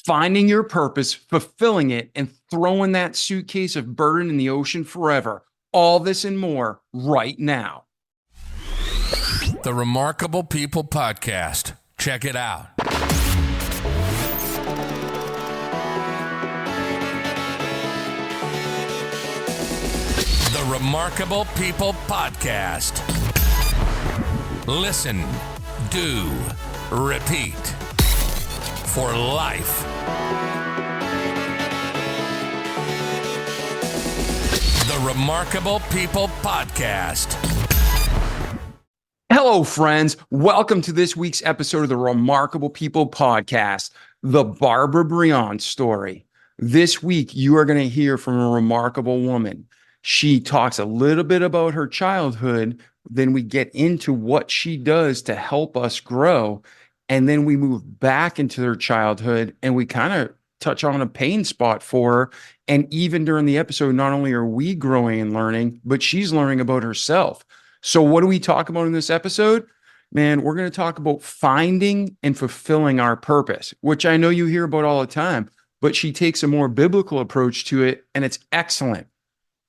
finding your purpose, fulfilling it, and throwing that suitcase of burden in the ocean forever. All this and more right now. The Remarkable People Podcast. Check it out. The Remarkable People Podcast. Listen, do, repeat. For life. The Remarkable People Podcast. Hello, friends. Welcome to this week's episode of the Remarkable People Podcast, the Barbara Brehon story. This week, you are going to hear from a remarkable woman. She talks a little bit about her childhood, then we get into what she does to help us grow. And then we move back into their childhood and we kind of touch on a pain spot for her. And even during the episode, not only are we growing and learning, but she's learning about herself. So what do we talk about in this episode? Man, we're going to talk about finding and fulfilling our purpose, which I know you hear about all the time, but she takes a more biblical approach to it, and it's excellent.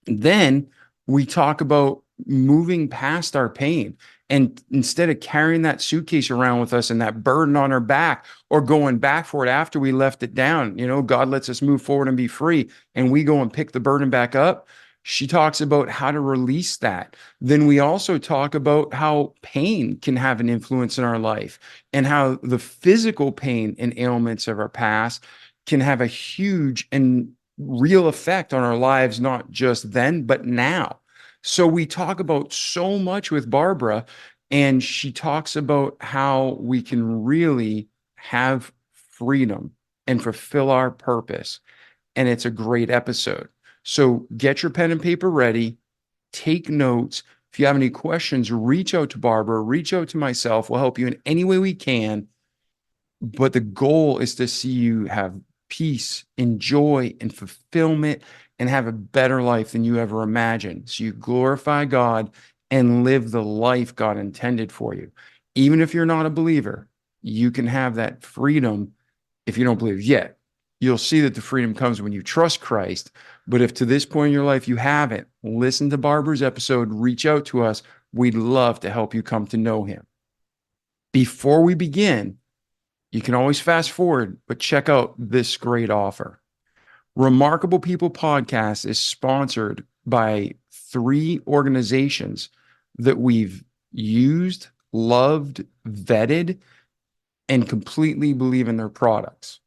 Then we talk about moving past our pain. And instead of carrying that suitcase around with us and that burden on our back or going back for it after we left it down, God lets us move forward and be free. And we go and pick the burden back up. She talks about how to release that. Then we also talk about how pain can have an influence in our life and how the physical pain and ailments of our past can have a huge and real effect on our lives, not just then, but now. So we talk about so much with Barbara, and she talks about how we can really have freedom and fulfill our purpose. And it's a great episode. So get your pen and paper ready, take notes. If you have any questions, reach out to Barbara, reach out to myself. We'll help you in any way we can. But the goal is to see you have peace and joy and fulfillment and have a better life than you ever imagined. So you glorify God and live the life God intended for you. Even if you're not a believer, you can have that freedom. If you don't believe yet, you'll see that the freedom comes when you trust Christ. But if to this point in your life you haven't, listen to Barbara's episode, reach out to us. We'd love to help you come to know him. Before we begin, you can always fast forward, but check out this great offer. Remarkable People Podcast is sponsored by 3 organizations that we've used, loved, vetted, and completely believe in their products.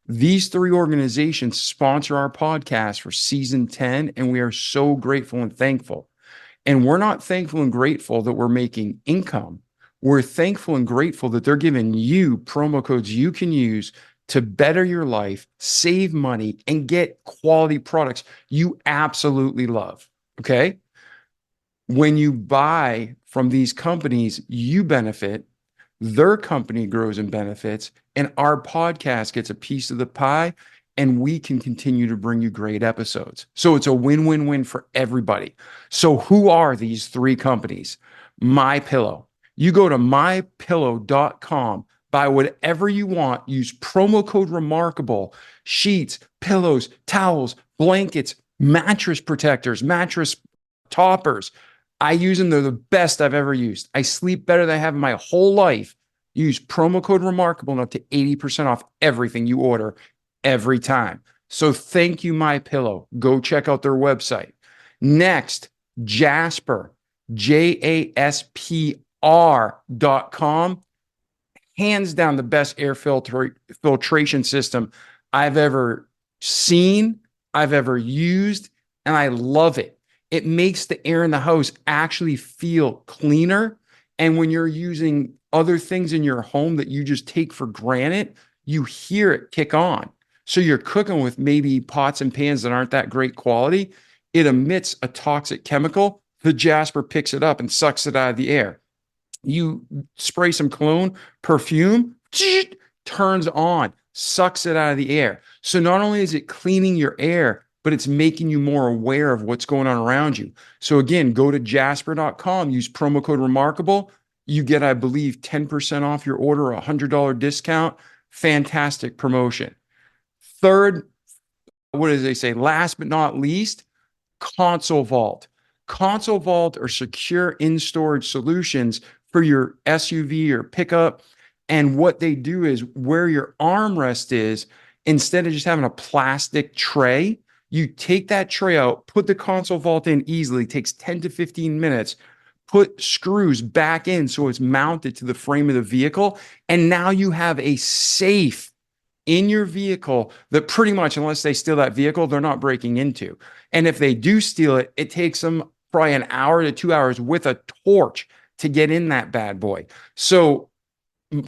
These 3 organizations sponsor our podcast for season 10, and we are so grateful and thankful. And we're not thankful and grateful that we're making income. We're thankful and grateful that they're giving you promo codes you can use to better your life, save money, and get quality products you absolutely love, okay? When you buy from these companies, you benefit, their company grows and benefits, and our podcast gets a piece of the pie, and we can continue to bring you great episodes. So it's a win-win-win for everybody. So who are these 3 companies? MyPillow. You go to mypillow.com, buy whatever you want, use promo code REMARKABLE, sheets, pillows, towels, blankets, mattress protectors, mattress toppers. I use them. They're the best I've ever used. I sleep better than I have in my whole life. Use promo code REMARKABLE and up to 80% off everything you order every time. So thank you, MyPillow. Go check out their website. Next, Jasper, JASPR.com. Hands down the best air filtration system I've ever seen, I've ever used, and I love it. It makes the air in the house actually feel cleaner. And when you're using other things in your home that you just take for granted, you hear it kick on. So you're cooking with maybe pots and pans that aren't that great quality. It emits a toxic chemical. The Jasper picks it up and sucks it out of the air. You spray some cologne, perfume, turns on, sucks it out of the air. So not only is it cleaning your air, but it's making you more aware of what's going on around you. So again, go to jasper.com, use promo code REMARKABLE. You get, I believe, 10% off your order, a $100 discount. Fantastic promotion. Third, what does they say? Last but not least, Console Vault. Console Vault are secure in-storage solutions for your SUV or pickup. And what they do is where your armrest is, instead of just having a plastic tray, you take that tray out, put the console vault in easily, takes 10 to 15 minutes, put screws back in so it's mounted to the frame of the vehicle. And now you have a safe in your vehicle that pretty much, unless they steal that vehicle, they're not breaking into. And if they do steal it, it takes them probably an hour to 2 hours with a torch to get in that bad boy. So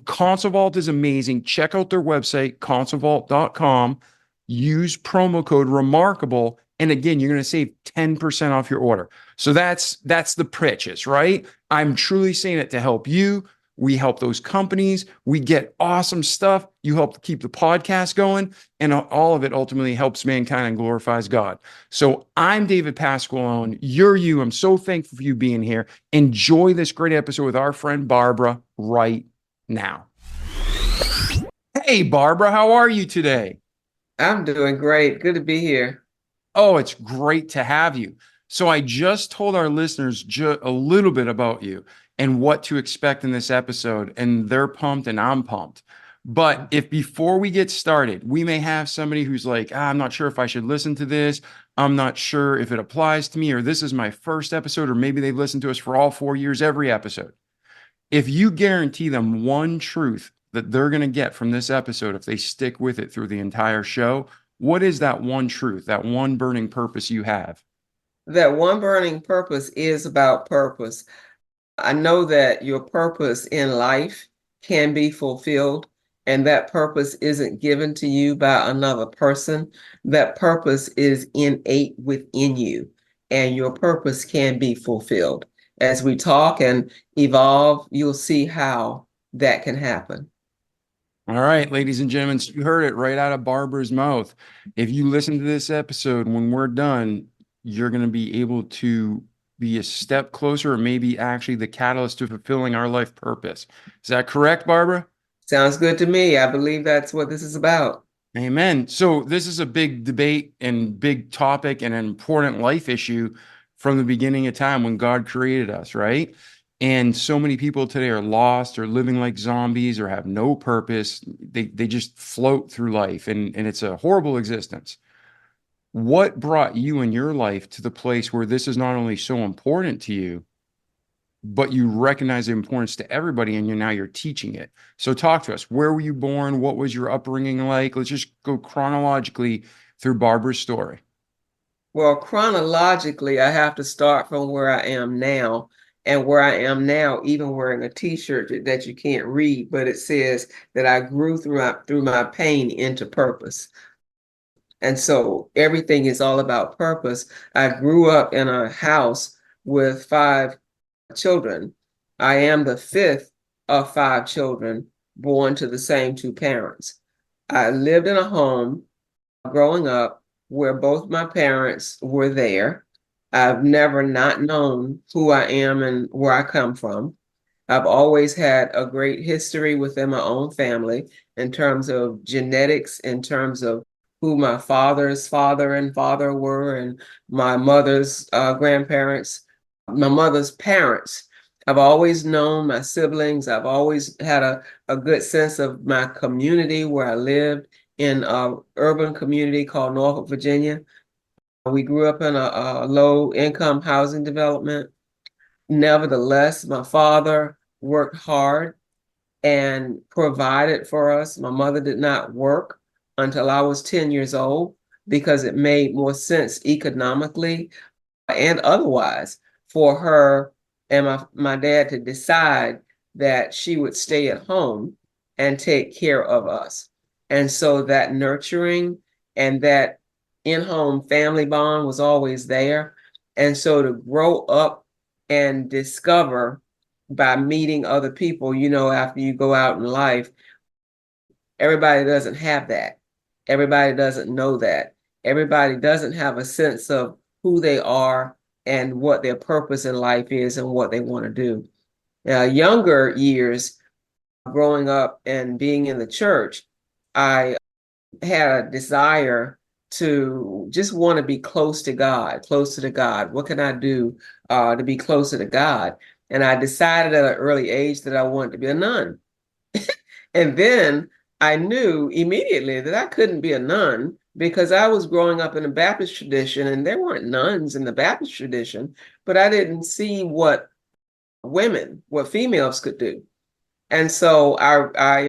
Console Vault is amazing. Check out their website, consolevault.com. Use promo code Remarkable. And again, you're going to save 10% off your order. So that's the pitches, right? I'm truly saying it to help you. We help those companies. We get awesome stuff. You help keep the podcast going. And all of it ultimately helps mankind and glorifies God. So I'm David Pasqualone. You're you. I'm so thankful for you being here. Enjoy this great episode with our friend Barbara right now. Hey, Barbara, how are you today? I'm doing great. Good to be here. Oh, it's great to have you. So I just told our listeners a little bit about you and what to expect in this episode, and they're pumped and I'm pumped. But if before we get started, we may have somebody who's like, I'm not sure if I should listen to this. I'm not sure if it applies to me, or this is my first episode, or maybe they've listened to us for all 4 years, every episode. If you guarantee them one truth that they're going to get from this episode, if they stick with it through the entire show, what is that one truth, that one burning purpose you have? That one burning purpose is about purpose. I know that your purpose in life can be fulfilled, and that purpose isn't given to you by another person. That purpose is innate within you, and your purpose can be fulfilled. As we talk and evolve, you'll see how that can happen. All right, ladies and gentlemen, so you heard it right out of Barbara's mouth. If you listen to this episode, when we're done, you're going to be able to be a step closer, or maybe actually the catalyst to fulfilling our life purpose. Is that correct, Barbara? Sounds good to me. I believe that's what this is about. Amen. So this is a big debate and big topic and an important life issue from the beginning of time when God created us, right? And so many people today are lost or living like zombies or have no purpose. They just float through life, and it's a horrible existence. What brought you in your life to the place where this is not only so important to you, but you recognize the importance to everybody, and you're teaching it? So talk to us. Where were you born? What was your upbringing like? Let's just go chronologically through Barbara's story. Well, chronologically, I have to start from where I am now. And where I am now, even wearing a t-shirt that you can't read, but it says that I grew through my pain into purpose. And so everything is all about purpose. I grew up in a house with 5 children. I am the 5th of 5 children born to the same 2 parents. I lived in a home growing up where both my parents were there. I've never not known who I am and where I come from. I've always had a great history within my own family in terms of genetics, in terms of who my father's father and father were, and my mother's grandparents, my mother's parents. I've always known my siblings. I've always had a good sense of my community where I lived in an urban community called Norfolk, Virginia. We grew up in a low-income housing development. Nevertheless, my father worked hard and provided for us. My mother did not work until I was 10 years old because it made more sense economically and otherwise for her and my dad to decide that she would stay at home and take care of us. And so that nurturing and that in-home family bond was always there. And so to grow up and discover by meeting other people, after you go out in life, everybody doesn't have that. Everybody doesn't know that. Everybody doesn't have a sense of who they are and what their purpose in life is and what they want to do. Younger years, growing up and being in the church, I had a desire to just want to be close to God, closer to God. What can I do to be closer to God? And I decided at an early age that I wanted to be a nun. And then I knew immediately that I couldn't be a nun because I was growing up in the Baptist tradition and there weren't nuns in the Baptist tradition, but I didn't see what females could do. And so I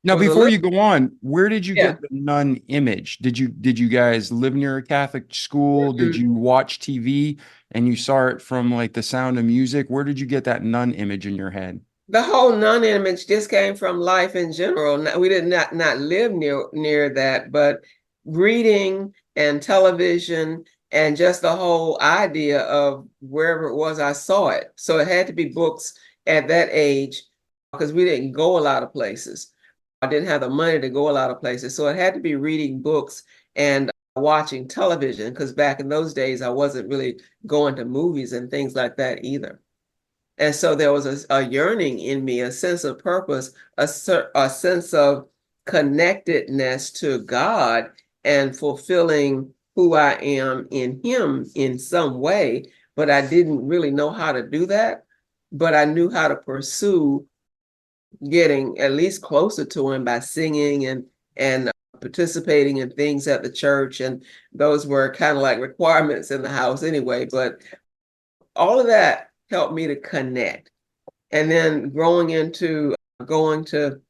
Now, was a before little, you go on, where did you yeah. get the nun image? Did you guys live near a Catholic school? Did Mm-mm. you watch TV and you saw it from like The Sound of Music? Where did you get that nun image in your head? The whole nun image just came from life in general. We did not live near that, but reading and television and just the whole idea of wherever it was, I saw it. So it had to be books at that age because we didn't go a lot of places. I didn't have the money to go a lot of places. So it had to be reading books and watching television because back in those days, I wasn't really going to movies and things like that either. And so there was a yearning in me, a sense of purpose, a sense of connectedness to God and fulfilling who I am in Him in some way. But I didn't really know how to do that. But I knew how to pursue getting at least closer to Him by singing and participating in things at the church. And those were kind of like requirements in the house anyway. But all of that helped me to connect. And then going to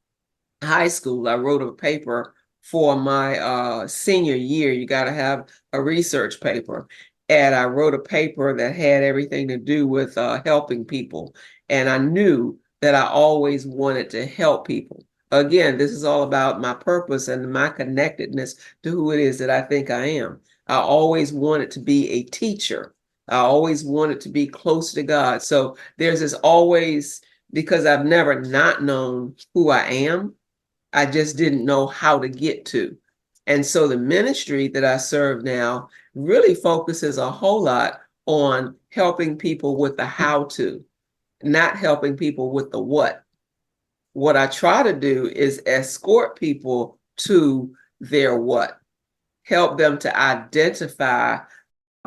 high school, I wrote a paper for my senior year. You got to have a research paper. And I wrote a paper that had everything to do with helping people. And I knew that I always wanted to help people. Again, this is all about my purpose and my connectedness to who it is that I think I am. I always wanted to be a teacher. I always wanted to be close to God. So there's this always, because I've never not known who I am, I just didn't know how to get to. And so the ministry that I serve now really focuses a whole lot on helping people with the how to, not helping people with the what. What I try to do is escort people to their what, help them to identify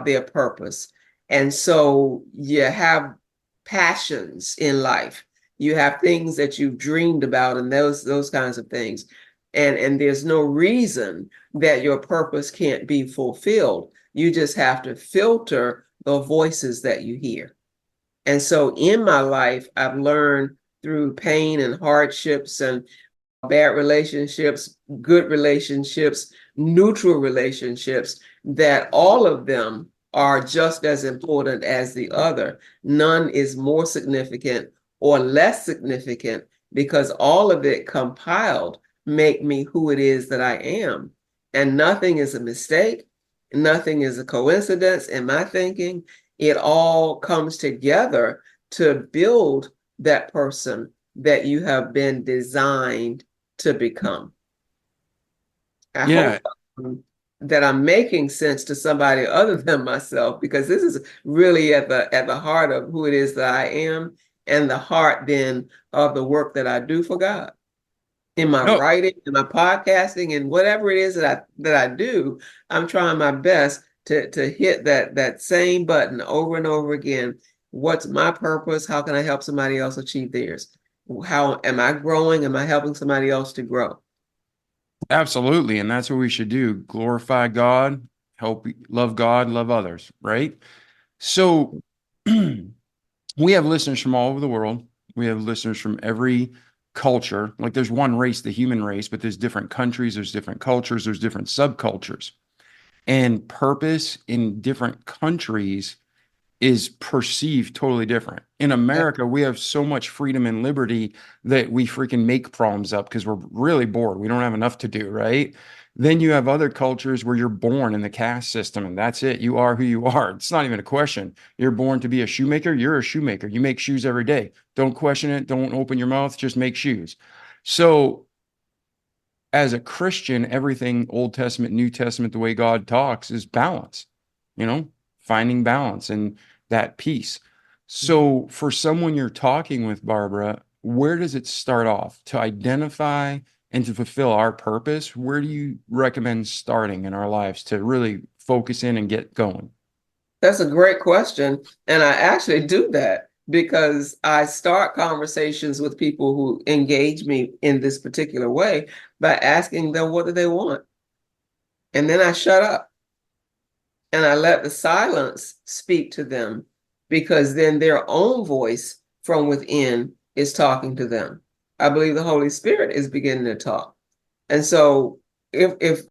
their purpose. And so you have passions in life. You have things that you've dreamed about and those kinds of things. And there's no reason that your purpose can't be fulfilled. You just have to filter the voices that you hear. And so in my life, I've learned through pain and hardships and bad relationships, good relationships, neutral relationships, that all of them are just as important as the other. None is more significant or less significant because all of it compiled make me who it is that I am. And nothing is a mistake. Nothing is a coincidence in my thinking. It all comes together to build that person that you have been designed to become. I Yeah, hope that I'm making sense to somebody other than myself, because this is really at the heart of who it is that I am, and the heart then of the work that I do for God. In my no, writing, in my podcasting, and whatever it is that I do, I'm trying my best to hit that same button over and over again. What's my purpose? How can I help somebody else achieve theirs? How am I growing? Am I helping somebody else to grow? absolutely. And that's what we should do. Glorify God, help, love God, love others, right? So we have listeners from all over the world. We have listeners from every culture. Like there's one race, the human race, but there's different countries, there's different cultures, there's different subcultures. And purpose in different countries is perceived totally different. In America, we have so much freedom and liberty that we freaking make problems up because we're really bored. We don't have enough to do, right? Then you have other cultures where you're born in the caste system and that's it. You are who you are. It's not even a question. You're born to be a shoemaker. You're a shoemaker. You make shoes every day. Don't question it. Don't open your mouth. Just make shoes. So as a Christian, everything Old Testament, New Testament, the way God talks is balance, finding balance and that peace. So for someone you're talking with, Barbara, where does it start off to identify and to fulfill our purpose, where do you recommend starting in our lives to really focus in and get going? That's a great question. And I actually do that because I start conversations with people who engage me in this particular way by asking them what do they want. And then I shut up and I let the silence speak to them, because then their own voice from within is talking to them. I believe the Holy Spirit is beginning to talk. And so if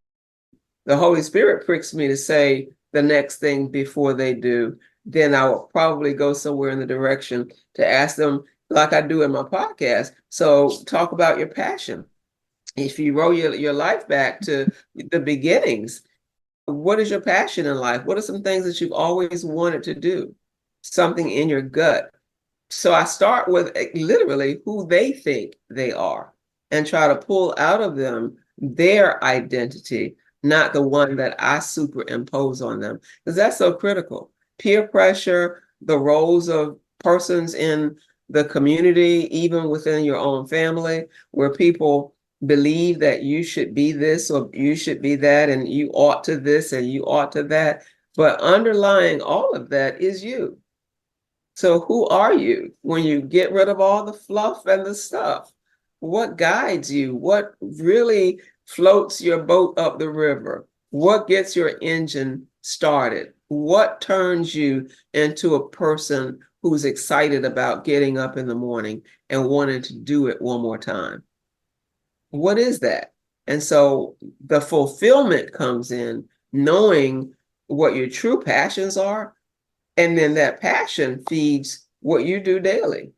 the Holy Spirit pricks me to say the next thing before they do, then I will probably go somewhere in the direction to ask them, like I do in my podcast. So talk about your passion. If you roll your life back to the beginnings, what is your passion in life? What are some things that you've always wanted to do? Something in your gut. So I start with literally who they think they are and try to pull out of them their identity, not the one that I superimpose on them, because that's so critical. Peer pressure, the roles of persons in the community, even within your own family, where people believe that you should be this or you should be that, and you ought to this and you ought to that. But underlying all of that is you. So who are you when you get rid of all the fluff and the stuff? What guides you? What really floats your boat up the river? What gets your engine started? What turns you into a person who's excited about getting up in the morning and wanting to do it one more time? What is that? And so the fulfillment comes in knowing what your true passions are. And then that passion feeds what you do daily,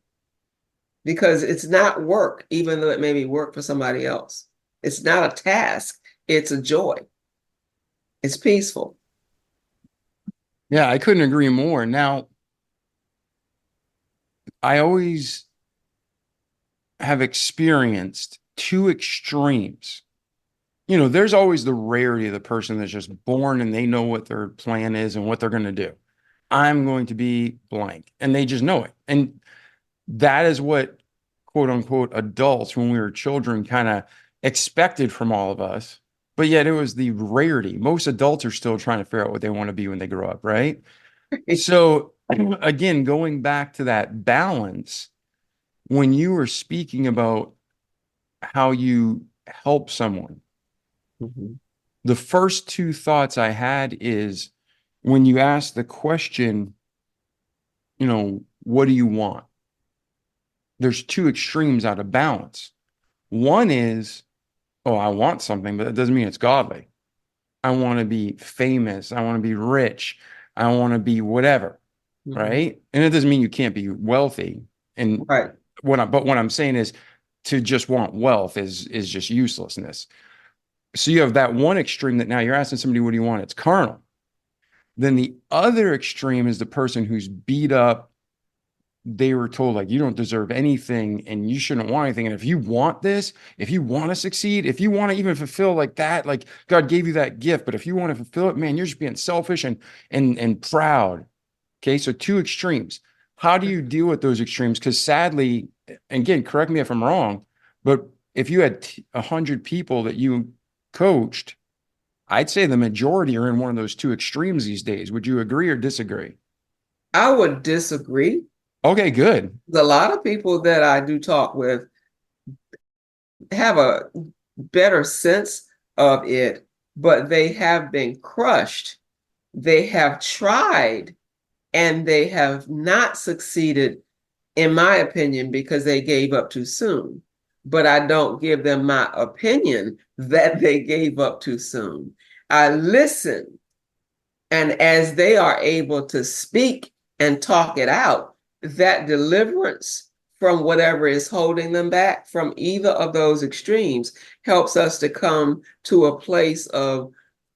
because it's not work, even though it may be work for somebody else. It's not a task. It's a joy. It's peaceful. Yeah, I couldn't agree more. Now, I always have experienced two extremes. You know, there's always the rarity of the person that's just born and they know what their plan is and what they're going to do. I'm going to be blank, and they just know it. And that is what, quote unquote, adults, when we were children, kind of expected from all of us. But yet it was the rarity. Most adults are still trying to figure out what they want to be when they grow up, right? So again, going back to that balance, when you were speaking about how you help someone, the first two thoughts I had is when you ask the question, you know, what do you want? There's two extremes out of balance. One is, oh, I want something, but that doesn't mean it's godly. I want to be famous. I want to be rich. I want to be whatever. Right. And it doesn't mean you can't be wealthy. And Right. what I'm saying is to just want wealth is just uselessness. So you have that one extreme that now you're asking somebody, what do you want? It's carnal. Then the other extreme is the person who's beat up. They were told, like, you don't deserve anything and you shouldn't want anything. And if you want this, if you want to succeed, if you want to even fulfill like that, like God gave you that gift, but if you want to fulfill it, man, you're just being selfish and proud. Okay. So two extremes. How do you deal with those extremes? Because sadly, and again, correct me if I'm wrong, but if you had 100 people that you coached, I'd say the majority are in one of those two extremes these days. Would you agree or disagree? I would disagree. Okay, good. A lot of people that I do talk with have a better sense of it, but they have been crushed. They have tried and they have not succeeded, in my opinion, because they gave up too soon. But I don't give them my opinion that they gave up too soon. I listen, and as they are able to speak and talk it out, that deliverance from whatever is holding them back from either of those extremes helps us to come to a place of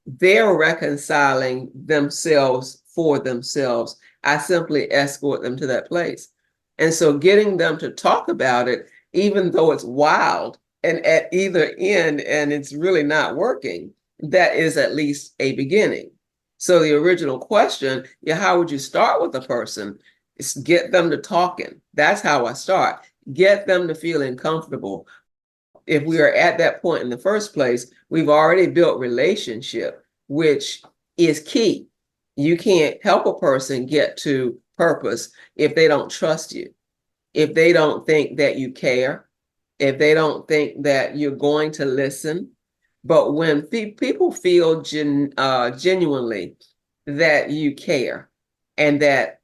their reconciling themselves for themselves. I simply escort them to that place. And so getting them to talk about it, even though it's wild and at either end and it's really not working, that is at least a beginning. So the original question, how would you start with a person? It's get them to talking. That's how I start. Get them to feeling comfortable. if we are at that point in the first place, we've already built relationship, which is key. You can't help a person get to purpose if they don't trust you, if they don't think that you care, if they don't think that you're going to listen. But when people feel genuinely that you care, and that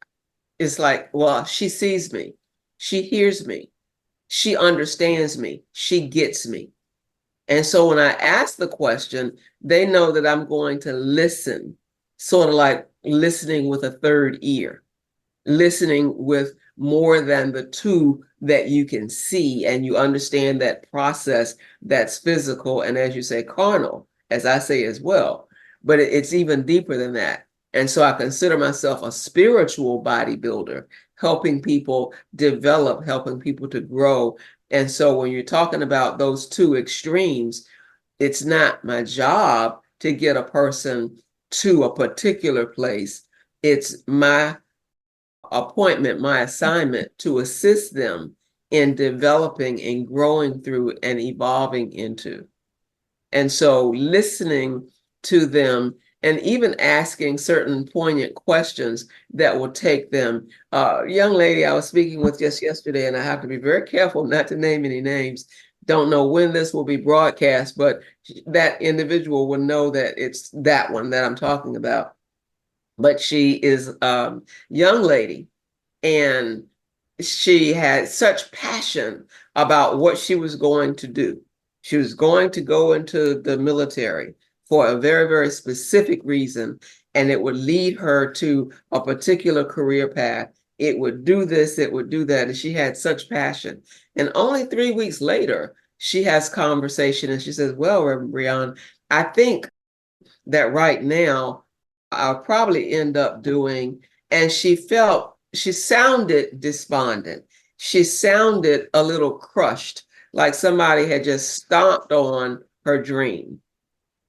it's like, well, she sees me, she hears me, she understands me, she gets me. And so when I ask the question, they know that I'm going to listen, sort of like listening with a third ear, listening with more than the two that you can see, and you understand that process that's physical and, as you say, carnal, as I say as well. But it's even deeper than that. And so I consider myself a spiritual bodybuilder, helping people develop, helping people to grow. And so when you're talking about those two extremes, it's not my job to get a person to a particular place. It's my appointment, my assignment to assist them in developing and growing through and evolving into. And so listening to them and even asking certain poignant questions that will take them. Young lady I was speaking with just yesterday, and I have to be very careful not to name any names. Don't know when this will be broadcast, but that individual will know that it's that one that I'm talking about. But she is a young lady, and she had such passion about what she was going to do. She was going to go into the military for a very, very specific reason, and it would lead her to a particular career path. It would do this, it would do that, and she had such passion. And only 3 weeks later, she has conversation, and she says, well, Reverend Brehon, I think that right now I'll probably end up doing, and she sounded despondent. She sounded a little crushed, like somebody had just stomped on her dream.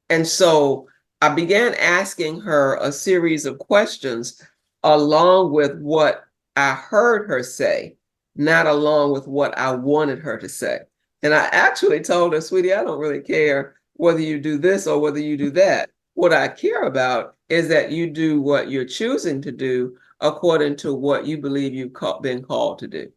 And so I began asking her a series of questions along with what I heard her say, not along with what I wanted her to say. And I actually told her, sweetie, I don't really care whether you do this or whether you do that. What I care about is that you do what you're choosing to do according to what you believe you've been called to do.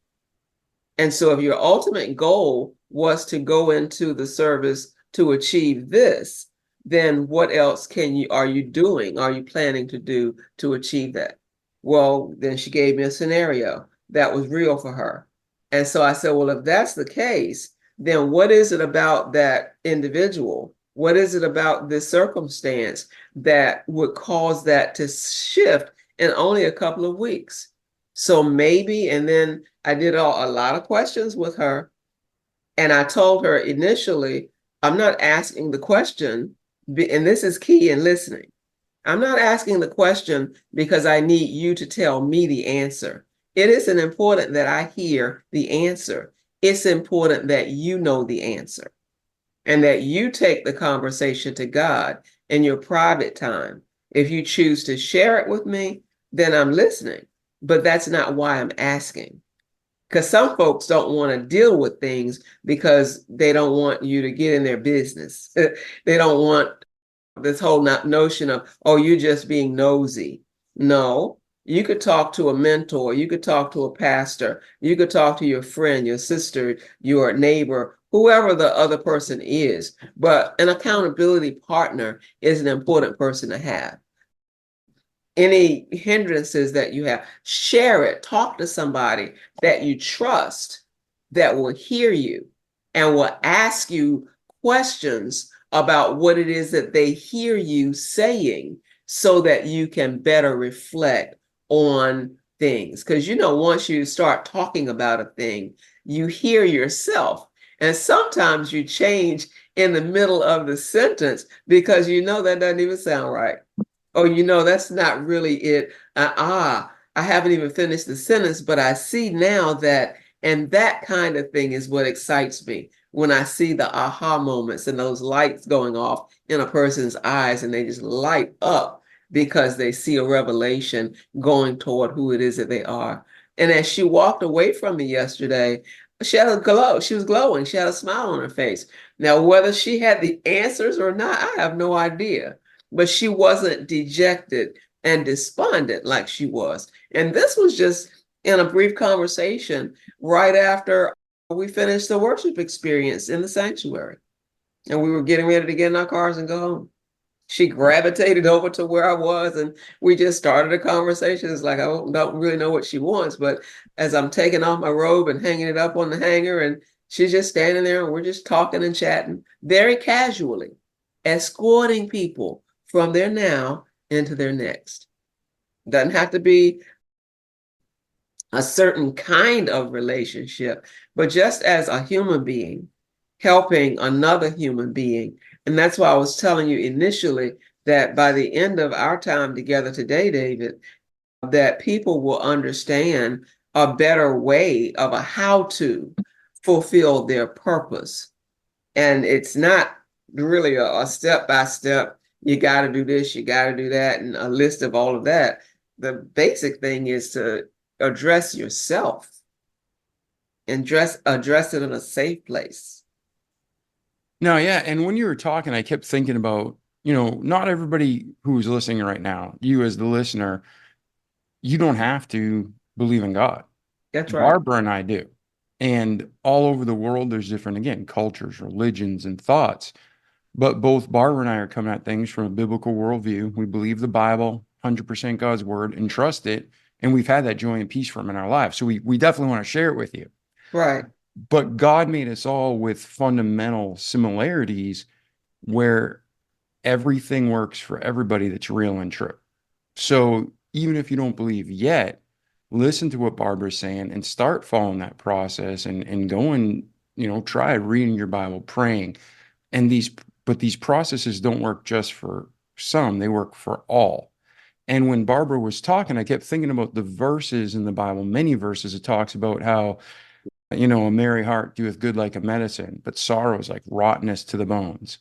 And so if your ultimate goal was to go into the service to achieve this, then what else are you doing? Are you planning to do to achieve that? Well, then she gave me a scenario that was real for her. And so I said, well, if that's the case, then what is it about that individual? What is it about this circumstance that would cause that to shift in only a couple of weeks? So maybe, and then I did a lot of questions with her. And I told her initially, I'm not asking the question, and this is key in listening. I'm not asking the question because I need you to tell me the answer. It isn't important that I hear the answer. It's important that you know the answer, and that you take the conversation to God in your private time. If you choose to share it with me, then I'm listening. But that's not why I'm asking. Because some folks don't want to deal with things because they don't want you to get in their business. They don't want this whole notion of, oh, you're just being nosy. No, you could talk to a mentor, you could talk to a pastor, you could talk to your friend, your sister, your neighbor, whoever the other person is. But an accountability partner is an important person to have. Any hindrances that you have, share it, talk to somebody that you trust, that will hear you and will ask you questions about what it is that they hear you saying, so that you can better reflect on things. Because, once you start talking about a thing, you hear yourself. And sometimes you change in the middle of the sentence because that doesn't even sound right. Oh, that's not really it. I haven't even finished the sentence, but I see now that, and that kind of thing is what excites me when I see the aha moments and those lights going off in a person's eyes, and they just light up because they see a revelation going toward who it is that they are. And as she walked away from me yesterday, She had a glow. She was glowing. She had a smile on her face. Now, whether she had the answers or not, I have no idea. But she wasn't dejected and despondent like she was. And this was just in a brief conversation right after we finished the worship experience in the sanctuary. And we were getting ready to get in our cars and go home. She gravitated over to where I was, and we just started a conversation. It's like I don't really know what she wants, but as I'm taking off my robe and hanging it up on the hanger, and she's just standing there, and we're just talking and chatting very casually, escorting people from their now into their next. Doesn't have to be a certain kind of relationship, but just as a human being helping another human being. And that's why I was telling you initially that by the end of our time together today, David, that people will understand a better way of a how to fulfill their purpose. And it's not really a step by step, you got to do this, you got to do that, and a list of all of that. The basic thing is to address yourself and address it in a safe place. No, yeah. And when you were talking, I kept thinking about, not everybody who's listening right now, you as the listener, you don't have to believe in God. That's right. Barbara and I do. And all over the world, there's different, again, cultures, religions, and thoughts. But both Barbara and I are coming at things from a biblical worldview. We believe the Bible, 100% God's word, and trust it. And we've had that joy and peace from in our lives. So we definitely want to share it with you. Right. But God made us all with fundamental similarities where everything works for everybody that's real and true. So even if you don't believe yet, listen to what Barbara's saying and start following that process and go and, try reading your Bible, praying. But these processes don't work just for some, they work for all. And when Barbara was talking, I kept thinking about the verses in the Bible, many verses it talks about how, a merry heart doeth good like a medicine, but sorrow is like rottenness to the bones.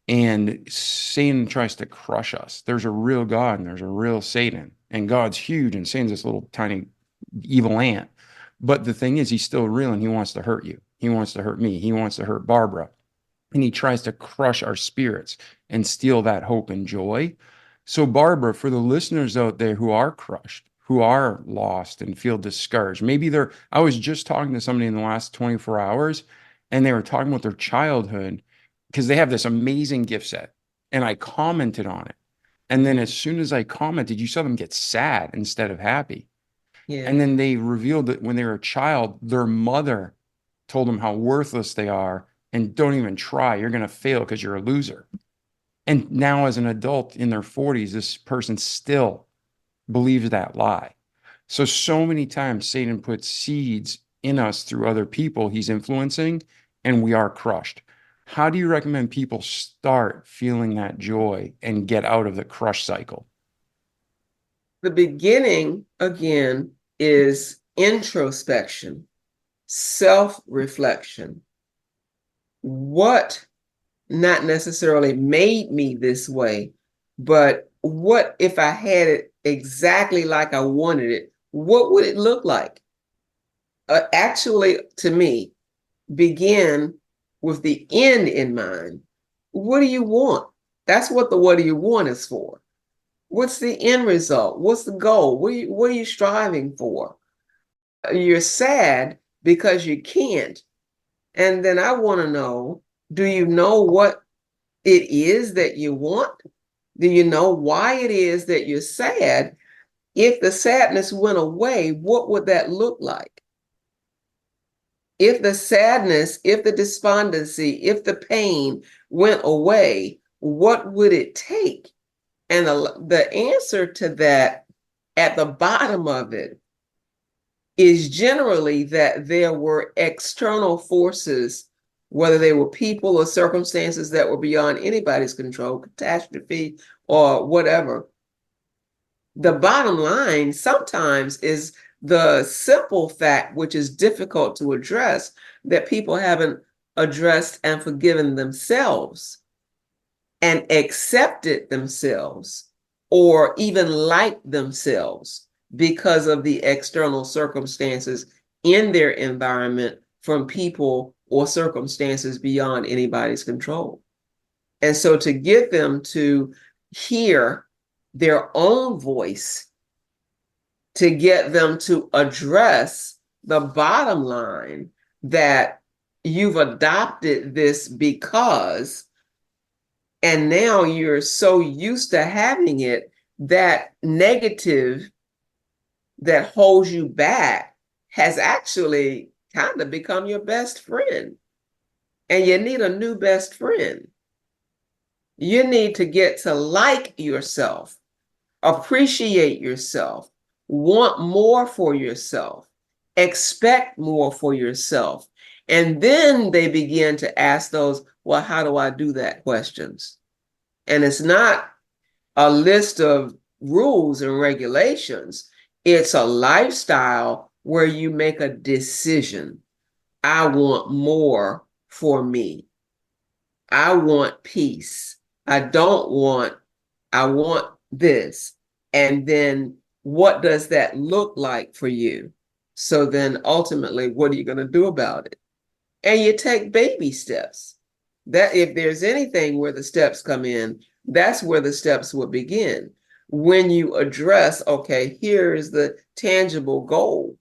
And Satan tries to crush us. There's a real God and there's a real Satan. And God's huge and Satan's this little tiny evil ant. But the thing is, he's still real and he wants to hurt you. He wants to hurt me. He wants to hurt Barbara. And he tries to crush our spirits and steal that hope and joy. So, Barbara, for the listeners out there who are crushed, who are lost and feel discouraged, I was just talking to somebody in the last 24 hours and they were talking about their childhood because they have this amazing gift set. And I commented on it. And then as soon as I commented, you saw them get sad instead of happy. Yeah. And then they revealed that when they were a child, their mother told them how worthless they are and don't even try. You're going to fail because you're a loser. And now as an adult in their 40s, this person still believes that lie. So many times Satan puts seeds in us through other people he's influencing, and we are crushed. How do you recommend people start feeling that joy and get out of the crush cycle? The beginning, again, is introspection, self-reflection. What not necessarily made me this way, but what if I had it exactly like I wanted it? What would it look like? Actually, to me, begin with the end in mind. What do you want? That's what the what do you want is for. What's the end result? What's the goal? What are you striving for? You're sad because you can't. And then I want to know, do you know what it is that you want? Do you know why it is that you're sad? If the sadness went away, what would that look like? If the sadness, if the despondency, if the pain went away, what would it take? And the answer to that at the bottom of it is generally that there were external forces, whether they were people or circumstances that were beyond anybody's control, catastrophe or whatever. The bottom line sometimes is the simple fact, which is difficult to address, that people haven't addressed and forgiven themselves and accepted themselves or even liked themselves because of the external circumstances in their environment from people or circumstances beyond anybody's control. And so to get them to hear their own voice, to get them to address the bottom line that you've adopted this because, and now you're so used to having it, that negative that holds you back has actually kind of become your best friend. And you need a new best friend. You need to get to like yourself, appreciate yourself, want more for yourself, expect more for yourself. And then they begin to ask those, well, how do I do that questions? And it's not a list of rules and regulations. It's a lifestyle where you make a decision. I want more for me. I want peace. I want this. And then what does that look like for you? So then ultimately, what are you going to do about it? And you take baby steps. That if there's anything where the steps come in, that's where the steps will begin. When you address, okay, here is the tangible goal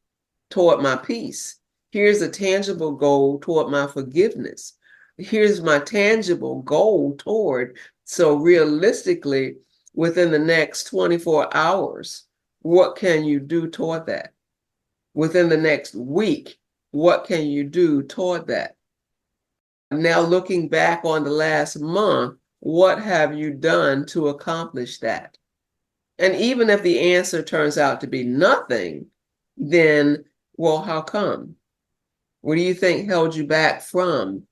toward my peace. Here's a tangible goal toward my forgiveness. Here's my tangible goal toward, so realistically, within the next 24 hours, what can you do toward that? Within the next week, what can you do toward that? Now, looking back on the last month, what have you done to accomplish that? And even if the answer turns out to be nothing, then, well, how come? What do you think held you back from?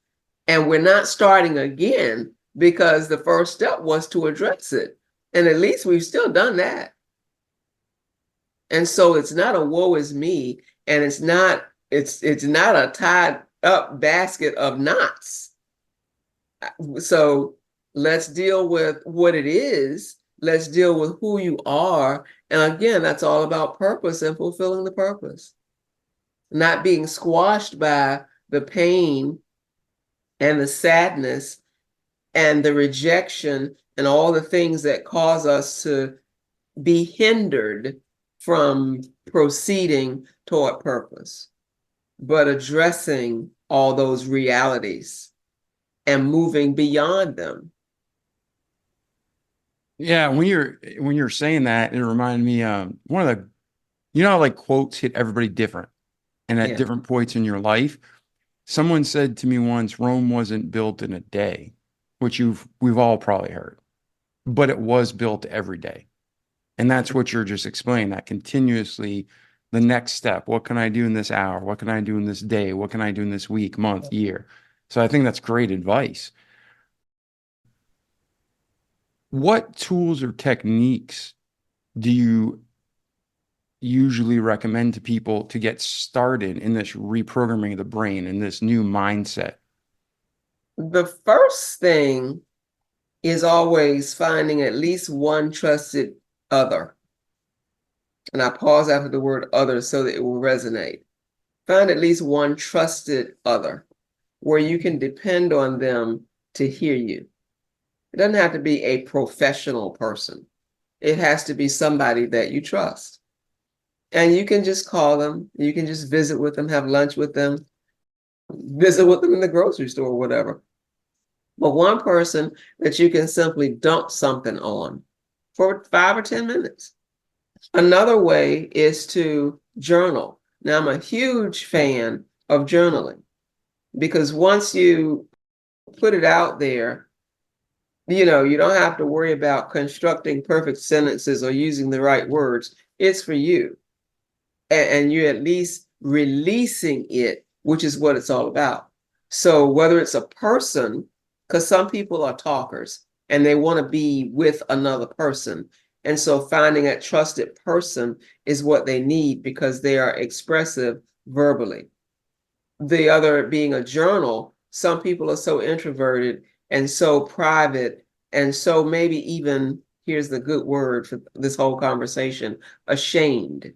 And we're not starting again because the first step was to address it. And at least we've still done that. And so it's not a woe is me, and it's not a tied up basket of knots. So let's deal with what it is. Let's deal with who you are. And again, that's all about purpose and fulfilling the purpose. Not being squashed by the pain and the sadness and the rejection and all the things that cause us to be hindered from proceeding toward purpose, but addressing all those realities and moving beyond them. Yeah, when you're saying that, it reminded me one of the, like quotes hit everybody different and at different points in your life. Someone said to me once, Rome wasn't built in a day, which we've all probably heard, but it was built every day. And that's what you're just explaining, that continuously the next step. What can I do in this hour? What can I do in this day? What can I do in this week, month, year? So I think that's great advice. What tools or techniques do you usually recommend to people to get started in this reprogramming of the brain and this new mindset? The first thing is always finding at least one trusted other. And I pause after the word other so that it will resonate. Find at least one trusted other where you can depend on them to hear you. It doesn't have to be a professional person. It has to be somebody that you trust. And you can just call them, you can just visit with them, have lunch with them, visit with them in the grocery store or whatever. But one person that you can simply dump something on for 5 or 10 minutes. Another way is to journal. Now, I'm a huge fan of journaling because once you put it out there, you don't have to worry about constructing perfect sentences or using the right words. It's for you. And you're at least releasing it, which is what it's all about. So whether it's a person, because some people are talkers and they want to be with another person. And so finding a trusted person is what they need because they are expressive verbally. The other being a journal, some people are so introverted and so private and so maybe even, here's the good word for this whole conversation, ashamed.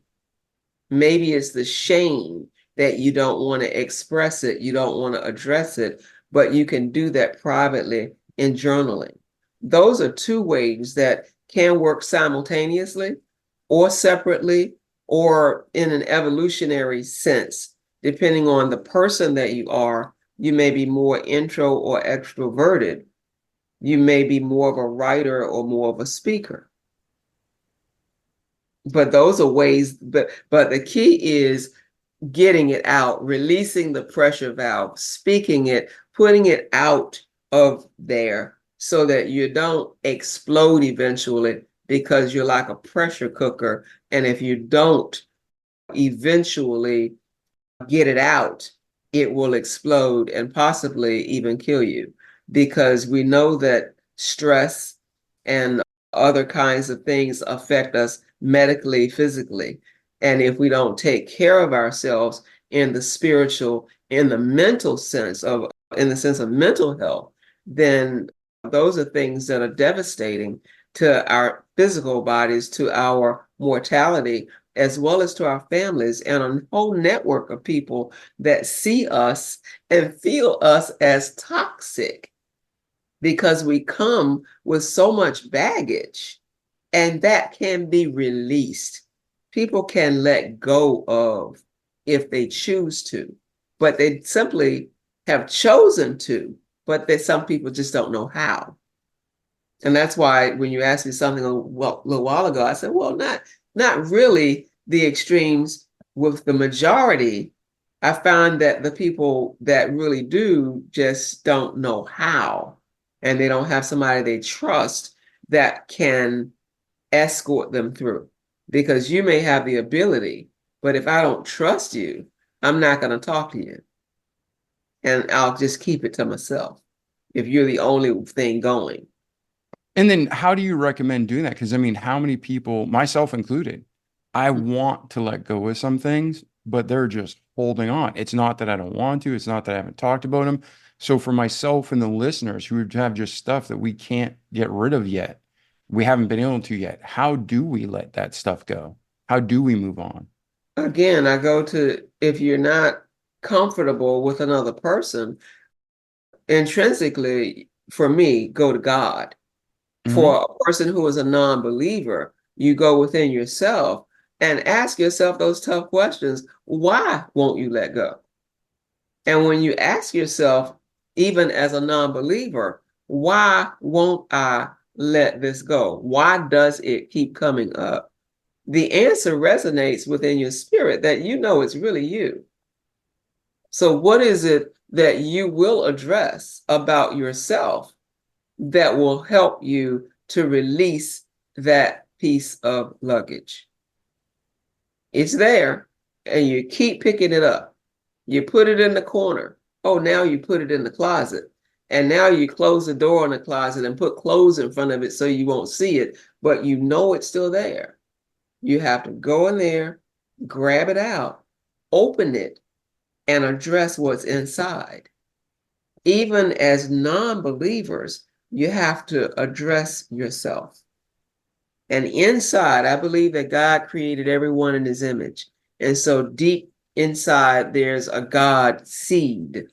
Maybe it's the shame that you don't want to express it, you don't want to address it, but you can do that privately in journaling. Those are two ways that can work simultaneously or separately or in an evolutionary sense, depending on the person that you are. You may be more intro or extroverted. You may be more of a writer or more of a speaker. But those are ways, but the key is getting it out, releasing the pressure valve, speaking it, putting it out of there so that you don't explode eventually because you're like a pressure cooker. And if you don't eventually get it out, it will explode and possibly even kill you, because we know that stress and other kinds of things affect us medically, physically. And if we don't take care of ourselves in the spiritual, in the mental sense of, in the sense of mental health, then those are things that are devastating to our physical bodies, to our mortality, as well as to our families and a whole network of people that see us and feel us as toxic because we come with so much baggage, and that can be released. People can let go of if they choose to, but they simply have chosen to, but that some people just don't know how. And that's why when you asked me something a little while ago, I said, well, not really the extremes. With the majority, I found that the people that really do just don't know how, and they don't have somebody they trust that can escort them through. Because you may have the ability, but if I don't trust you, I'm not going to talk to you. And I'll just keep it to myself if you're the only thing going. And then how do you recommend doing that? Because I mean, how many people, myself included, I want to let go of some things, but they're just holding on. It's not that I don't want to, it's not that I haven't talked about them. So for myself and the listeners who have just stuff that we can't get rid of yet, we haven't been able to yet, how do we let that stuff go? How do we move on? Again, I go to, if you're not comfortable with another person, intrinsically, for me, go to God. Mhm. For a person who is a non-believer, you go within yourself and ask yourself those tough questions. Why won't you let go? And when you ask yourself, even as a non-believer, why won't I let this go? Why does it keep coming up? The answer resonates within your spirit that you know it's really you. So what is it that you will address about yourself that will help you to release that piece of luggage? It's there, and you keep picking it up. You put it in the corner. Oh, now you put it in the closet. And now you close the door on the closet and put clothes in front of it so you won't see it, but you know it's still there. You have to go in there, grab it out, open it, and address what's inside. Even as non-believers, you have to address yourself. And inside, I believe that God created everyone in his image. And so deep inside, there's a God seed,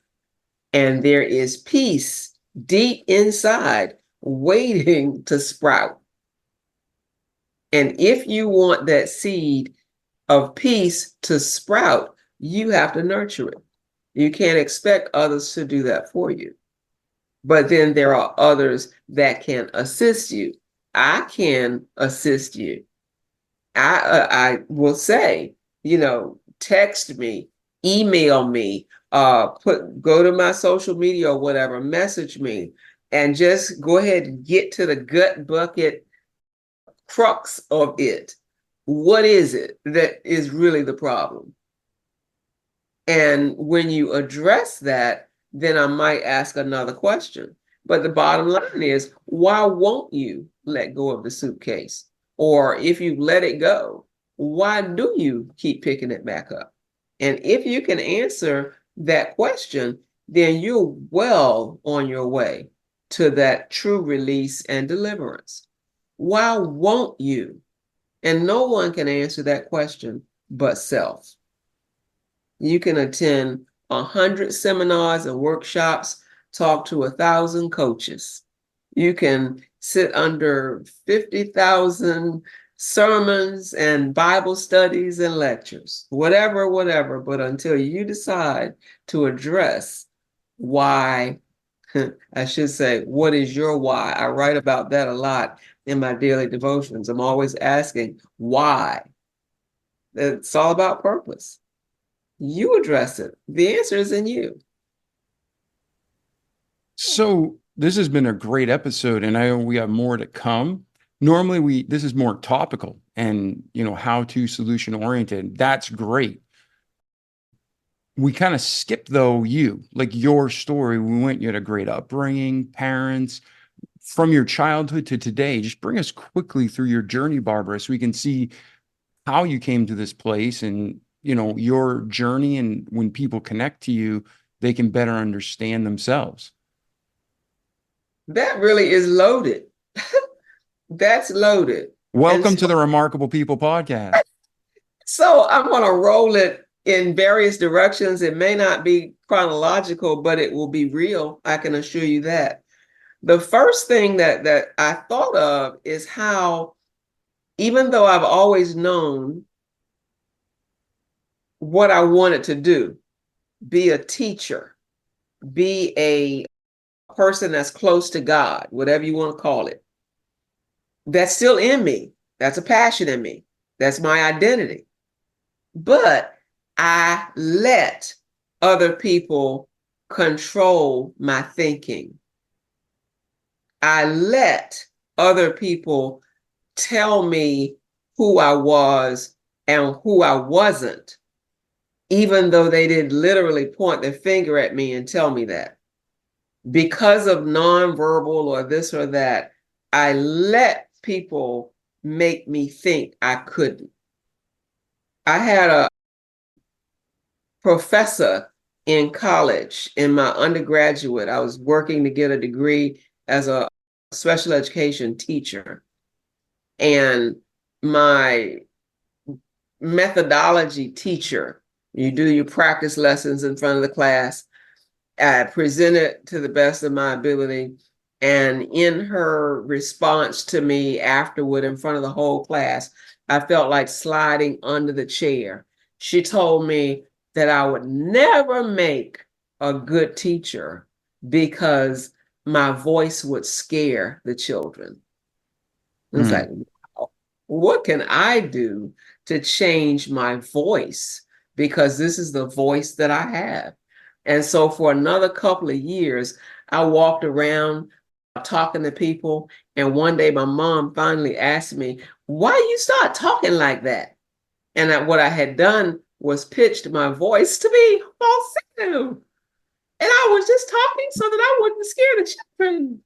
and there is peace deep inside waiting to sprout. And if you want that seed of peace to sprout, you have to nurture it. You can't expect others to do that for you. But then there are others that can assist you. I can assist you. I will say, text me, email me, go to my social media or whatever, message me, and just go ahead and get to the gut bucket crux of it. What is it that is really the problem? And when you address that, then I might ask another question. But the bottom line is, why won't you let go of the suitcase? Or if you let it go, why do you keep picking it back up? And if you can answer that question, then you're well on your way to that true release and deliverance. Why won't you? And no one can answer that question but self. You can attend 100 seminars and workshops, talk to 1,000 coaches. You can sit under 50,000 sermons and Bible studies and lectures, whatever. But until you decide to address why, I should say, what is your why? I write about that a lot in my daily devotions. I'm always asking why. It's all about purpose. You address it. The answer is in you. So this has been a great episode, and I know we have more to come. Normally this is more topical and, how to solution oriented. That's great. We kind of skipped though your story. You had a great upbringing, parents, from your childhood to today. Just bring us quickly through your journey, Barbara, so we can see how you came to this place and, your journey. And when people connect to you, they can better understand themselves. That really is loaded. That's loaded. Welcome to the Remarkable People podcast. So I'm going to roll it in various directions. It may not be chronological, but it will be real. I can assure you that. The first thing that I thought of is how, even though I've always known what I wanted to do, be a teacher, be a person that's close to God, whatever you want to call it, that's still in me. That's a passion in me. That's my identity. But I let other people control my thinking. I let other people tell me who I was and who I wasn't, even though they didn't literally point their finger at me and tell me that. Because of nonverbal or this or that, I let people make me think I couldn't. I had a professor in college, in my undergraduate. I was working to get a degree as a special education teacher. And my methodology teacher, you do your practice lessons in front of the class. I presented to the best of my ability. And in her response to me afterward, in front of the whole class, I felt like sliding under the chair. She told me that I would never make a good teacher because my voice would scare the children. It's like, wow, what can I do to change my voice? Because this is the voice that I have. And so for another couple of years, I walked around talking to people. And one day my mom finally asked me, why you start talking like that? And what I had done was pitched my voice to be falsetto. And I was just talking so that I wouldn't scare the children.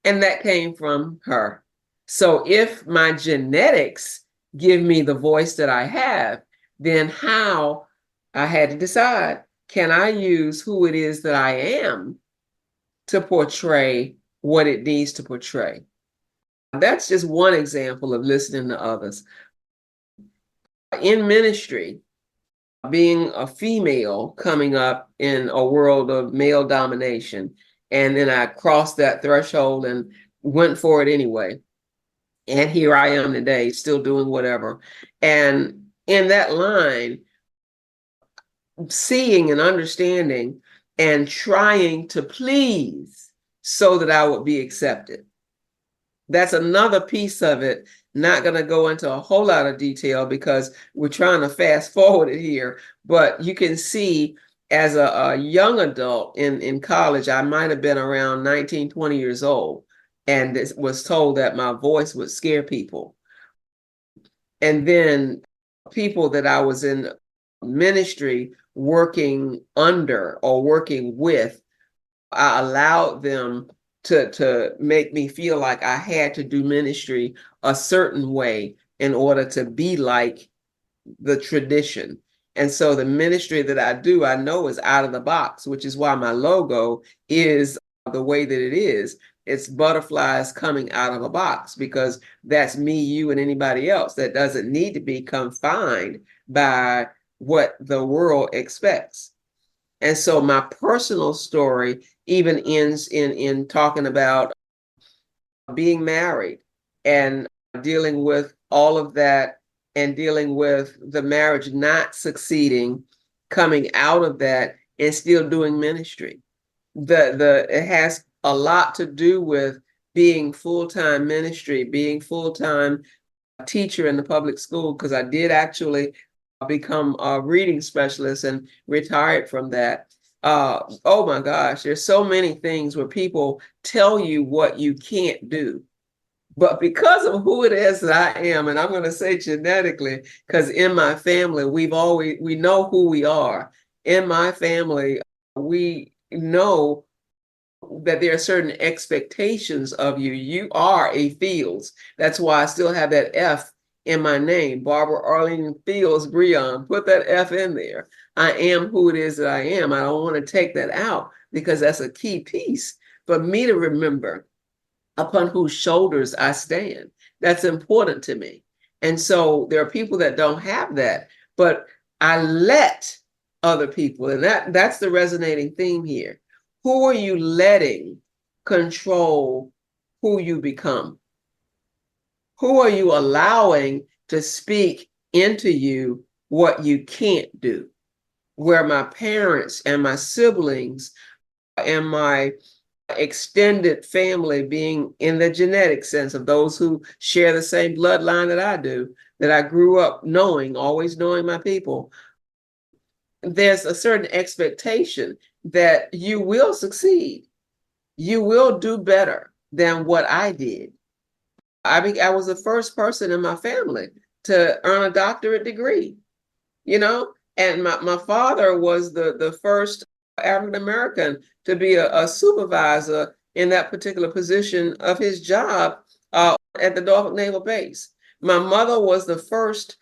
And that came from her. So if my genetics give me the voice that I have, then how I had to decide, can I use who it is that I am to portray what it needs to portray? That's just one example of listening to others. In ministry, being a female coming up in a world of male domination, and then I crossed that threshold and went for it anyway. And here I am today, still doing whatever. And in that line, seeing and understanding and trying to please so that I would be accepted. That's another piece of it. Not going to go into a whole lot of detail because we're trying to fast forward it here. But you can see as a young adult in college, I might have been around 19, 20 years old, and this was told that my voice would scare people. And then people that I was in ministry working under or working with, I allowed them to make me feel like I had to do ministry a certain way in order to be like the tradition. And so the ministry that I do, I know is out of the box, which is why my logo is the way that it is. It's butterflies coming out of a box, because that's me, you, and anybody else. That doesn't need to be confined by what the world expects. And so my personal story even ends in talking about being married and dealing with all of that and dealing with the marriage not succeeding, coming out of that and still doing ministry. It has a lot to do with being full-time ministry, being full-time teacher in the public school, because I did actually become a reading specialist and retired from that. Oh my gosh, there's so many things where people tell you what you can't do. But because of who it is that I am, and I'm going to say genetically, because in my family, we know who we are. In my family, we know that there are certain expectations of you. You are a Fields. That's why I still have that F in my name, Barbara Arlene Fields Brehon. Put that F in there. I am who it is that I am. I don't want to take that out because that's a key piece for me to remember upon whose shoulders I stand. That's important to me. And so there are people that don't have that, but I let other people, and that's the resonating theme here. Who are you letting control who you become? Who are you allowing to speak into you what you can't do? Where my parents and my siblings and my extended family, being in the genetic sense of those who share the same bloodline that I do, that I grew up knowing, always knowing my people, there's a certain expectation that you will succeed. You will do better than what I did. I was the first person in my family to earn a doctorate degree, and my father was the first African American to be a supervisor in that particular position of his job at the Norfolk Naval Base. My mother was the first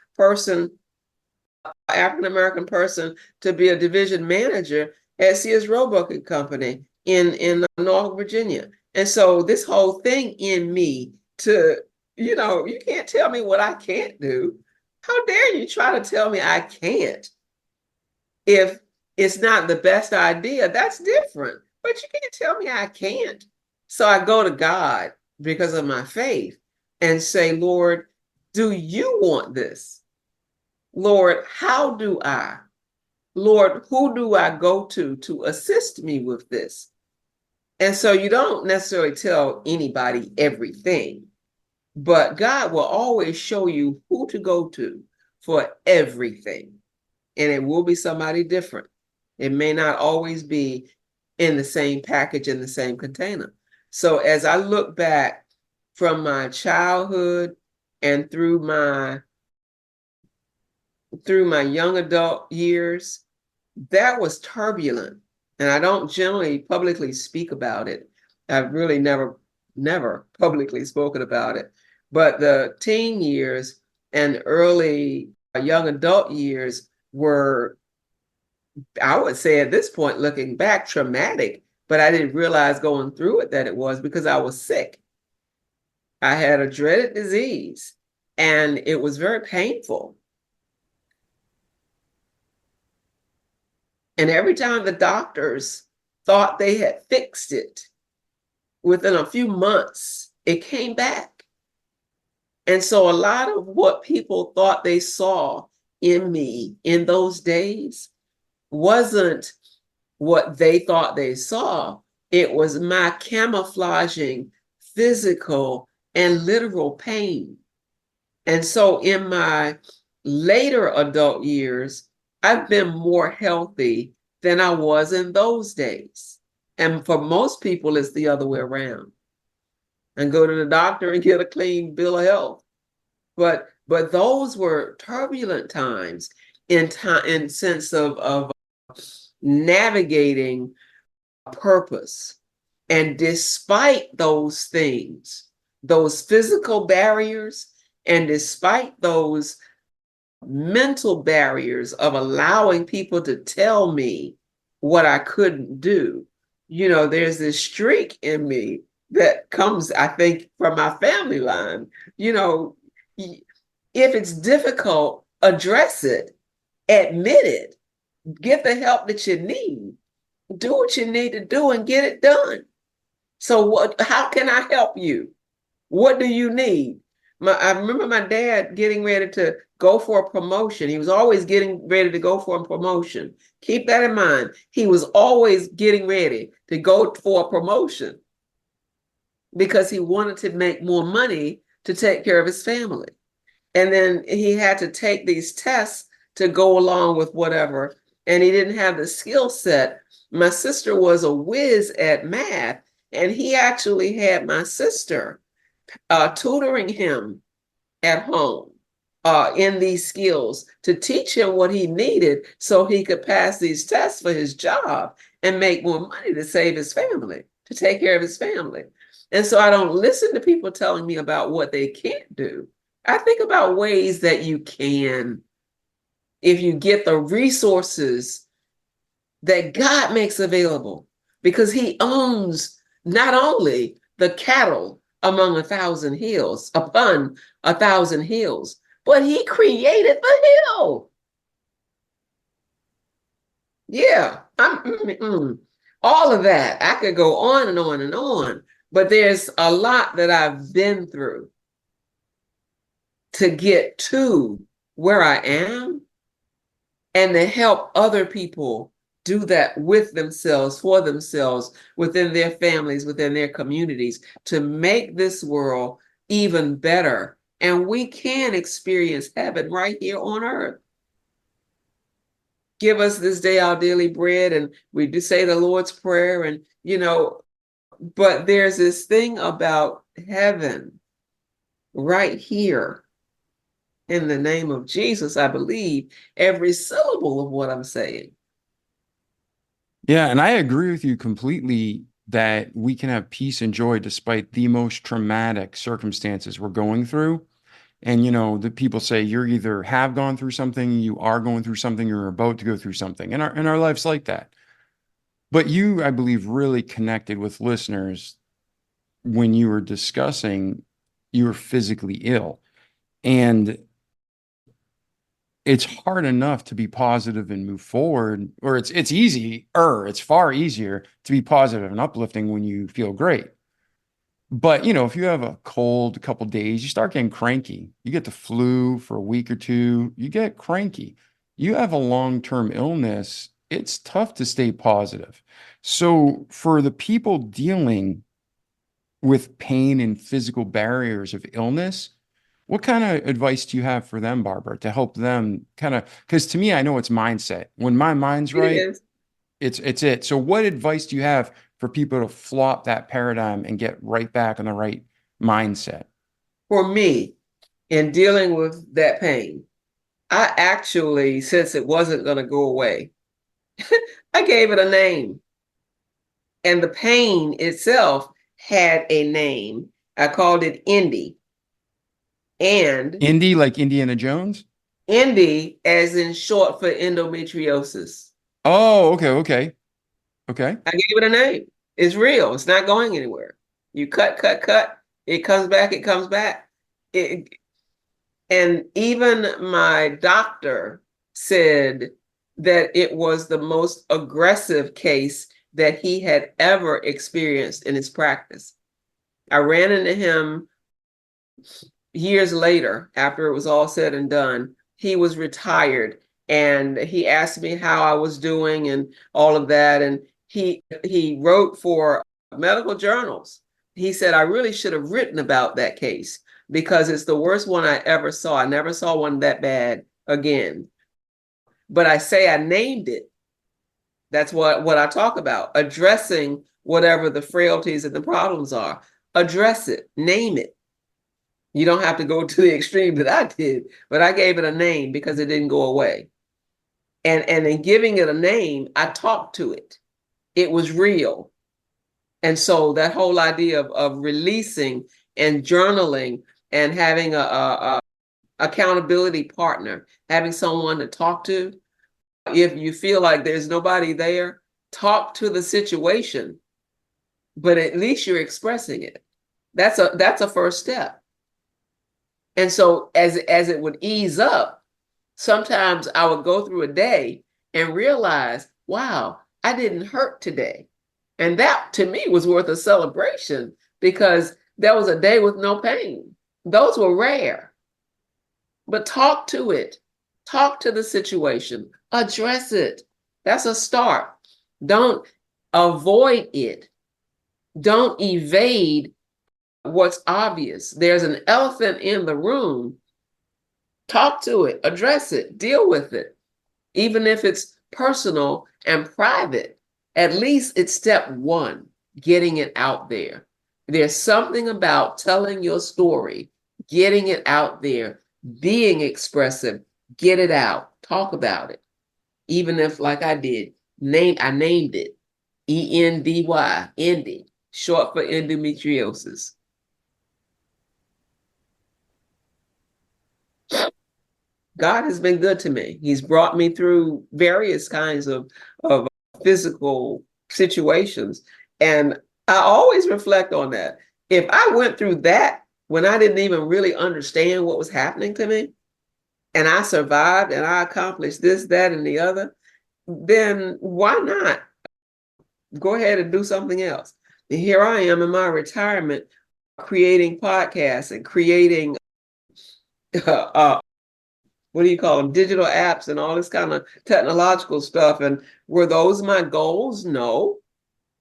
African American person to be a division manager at Sears Roebuck and Company in Norfolk, Virginia. And so this whole thing in me you can't tell me what I can't do. How dare you try to tell me I can't? If it's not the best idea, that's different. But you can't tell me I can't. So I go to God because of my faith and say, Lord, do you want this? Lord, how do I? Lord, who do I go to assist me with this? And so you don't necessarily tell anybody everything, but God will always show you who to go to for everything. And it will be somebody different. It may not always be in the same package, in the same container. So as I look back from my childhood and through my young adult years, that was turbulent. And I don't generally publicly speak about it. I've really never publicly spoken about it. But the teen years and early young adult years were, I would say at this point, looking back, traumatic, but I didn't realize going through it that it was because I was sick. I had a dreaded disease and it was very painful. And every time the doctors thought they had fixed it, within a few months, it came back. And so a lot of what people thought they saw in me in those days wasn't what they thought they saw. It was my camouflaging physical and literal pain. And so in my later adult years, I've been more healthy than I was in those days. And for most people, it's the other way around. And go to the doctor and get a clean bill of health. But those were turbulent times in sense of navigating purpose. And despite those things, those physical barriers, and despite those mental barriers of allowing people to tell me what I couldn't do, there's this streak in me that comes, I think, from my family line. If it's difficult, address it. Admit it. Get the help that you need. Do what you need to do and get it done. So how can I help you? What do you need? I remember my dad getting ready to go for a promotion. He was always getting ready to go for a promotion. Keep that in mind. He was always getting ready to go for a promotion because he wanted to make more money to take care of his family. And then he had to take these tests to go along with whatever. And he didn't have the skill set. My sister was a whiz at math, and he actually had my sister tutoring him at home in these skills to teach him what he needed so he could pass these tests for his job and make more money to save his family, to take care of his family. And so I don't listen to people telling me about what they can't do. I think about ways that you can, if you get the resources that God makes available, because he owns not only the cattle upon 1,000 hills, but he created the hill. Yeah, all of that. I could go on and on and on, but there's a lot that I've been through to get to where I am and to help other people do that with themselves, for themselves, within their families, within their communities, to make this world even better. And we can experience heaven right here on earth. Give us this day our daily bread, and we do say the Lord's Prayer, and but there's this thing about heaven right here. In the name of Jesus, I believe every syllable of what I'm saying. Yeah, and I agree with you completely that we can have peace and joy despite the most traumatic circumstances we're going through. And, the people say you're either have gone through something, you are going through something, you're about to go through something. And our life's like that. But you, I believe, really connected with listeners when you were discussing you were physically ill. And it's hard enough to be positive and move forward, or it's it's far easier to be positive and uplifting when you feel great. But if you have a cold a couple days, you start getting cranky. You get the flu for a week or two, you get cranky. You have a long-term illness, it's tough to stay positive. So for the people dealing with pain and physical barriers of illness, what kind of advice do you have for them, Barbara, to help them because to me, I know it's mindset. When my mind's right, it's it. So what advice do you have for people to flop that paradigm and get right back on the right mindset? For me, in dealing with that pain, I actually, since it wasn't going to go away, I gave it a name. And the pain itself had a name. I called it endy. And Endy, like Indiana Jones? endy as in short for endometriosis. Oh, okay. I gave it a name. It's real. It's not going anywhere. You cut. It comes back. And even my doctor said that it was the most aggressive case that he had ever experienced in his practice. I ran into him years later, after it was all said and done. He was retired, and he asked me how I was doing and all of that. And he wrote for medical journals. He said, I really should have written about that case because it's the worst one I ever saw. I never saw one that bad again. But I named it. That's what I talk about, addressing whatever the frailties and the problems are. Address it, name it. You don't have to go to the extreme that I did, but I gave it a name because it didn't go away. And in giving it a name, I talked to it. It was real. And so that whole idea of releasing and journaling and having a accountability partner, having someone to talk to. If you feel like there's nobody there, talk to the situation, but at least you're expressing it. That's a first step. And so as it would ease up, Sometimes I would go through a day and realize, wow, I didn't hurt today. And that to me was worth a celebration because there was a day with no pain. Those were rare. But talk to it, talk to the situation, address it. That's a start. Don't avoid it, don't evade what's obvious. There's an elephant in the room. Talk to it, address it, deal with it. Even if it's personal and private, at least it's step one, getting it out there. There's something about telling your story, getting it out there, being expressive, get it out, talk about it. Even if, like I did, I named it ENDY, endy, short for endometriosis. God has been good to me. He's brought me through various kinds of physical situations. And I always reflect on that. If I went through that when I didn't even really understand what was happening to me, and I survived and I accomplished this, that, and the other, then why not go ahead and do something else? And here I am in my retirement creating podcasts and creating what do you call them, digital apps and all this kind of technological stuff. And were those my goals? No,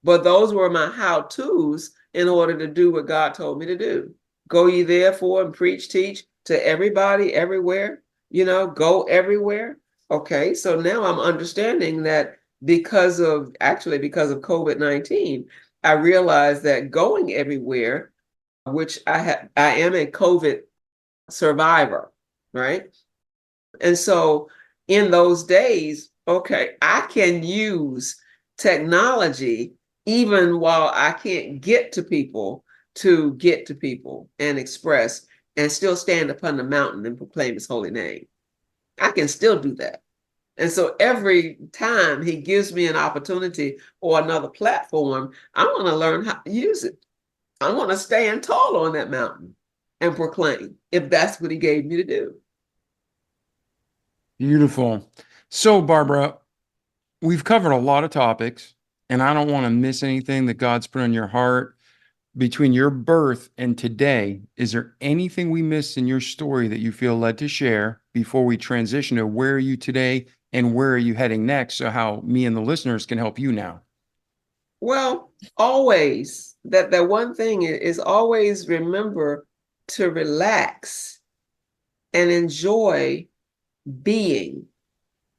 but those were my how-tos in order to do what God told me to do. Go ye therefore and preach, teach to everybody, everywhere, go everywhere. Okay, so now I'm understanding that because of COVID-19, I realized that going everywhere, which I am a COVID survivor, right? And so in those days, okay, I can use technology even while I can't get to people to get to people and express and still stand upon the mountain and proclaim his holy name. I can still do that. And so every time he gives me an opportunity or another platform, I want to learn how to use it. I want to stand tall on that mountain and proclaim if that's what he gave me to do. Beautiful. So, Barbara, we've covered a lot of topics, and I don't want to miss anything that God's put on your heart. Between your birth and today, is there anything we missed in your story that you feel led to share before we transition to where are you today and where are you heading next? So how me and the listeners can help you now. Well, always that one thing is always remember to relax and enjoy being.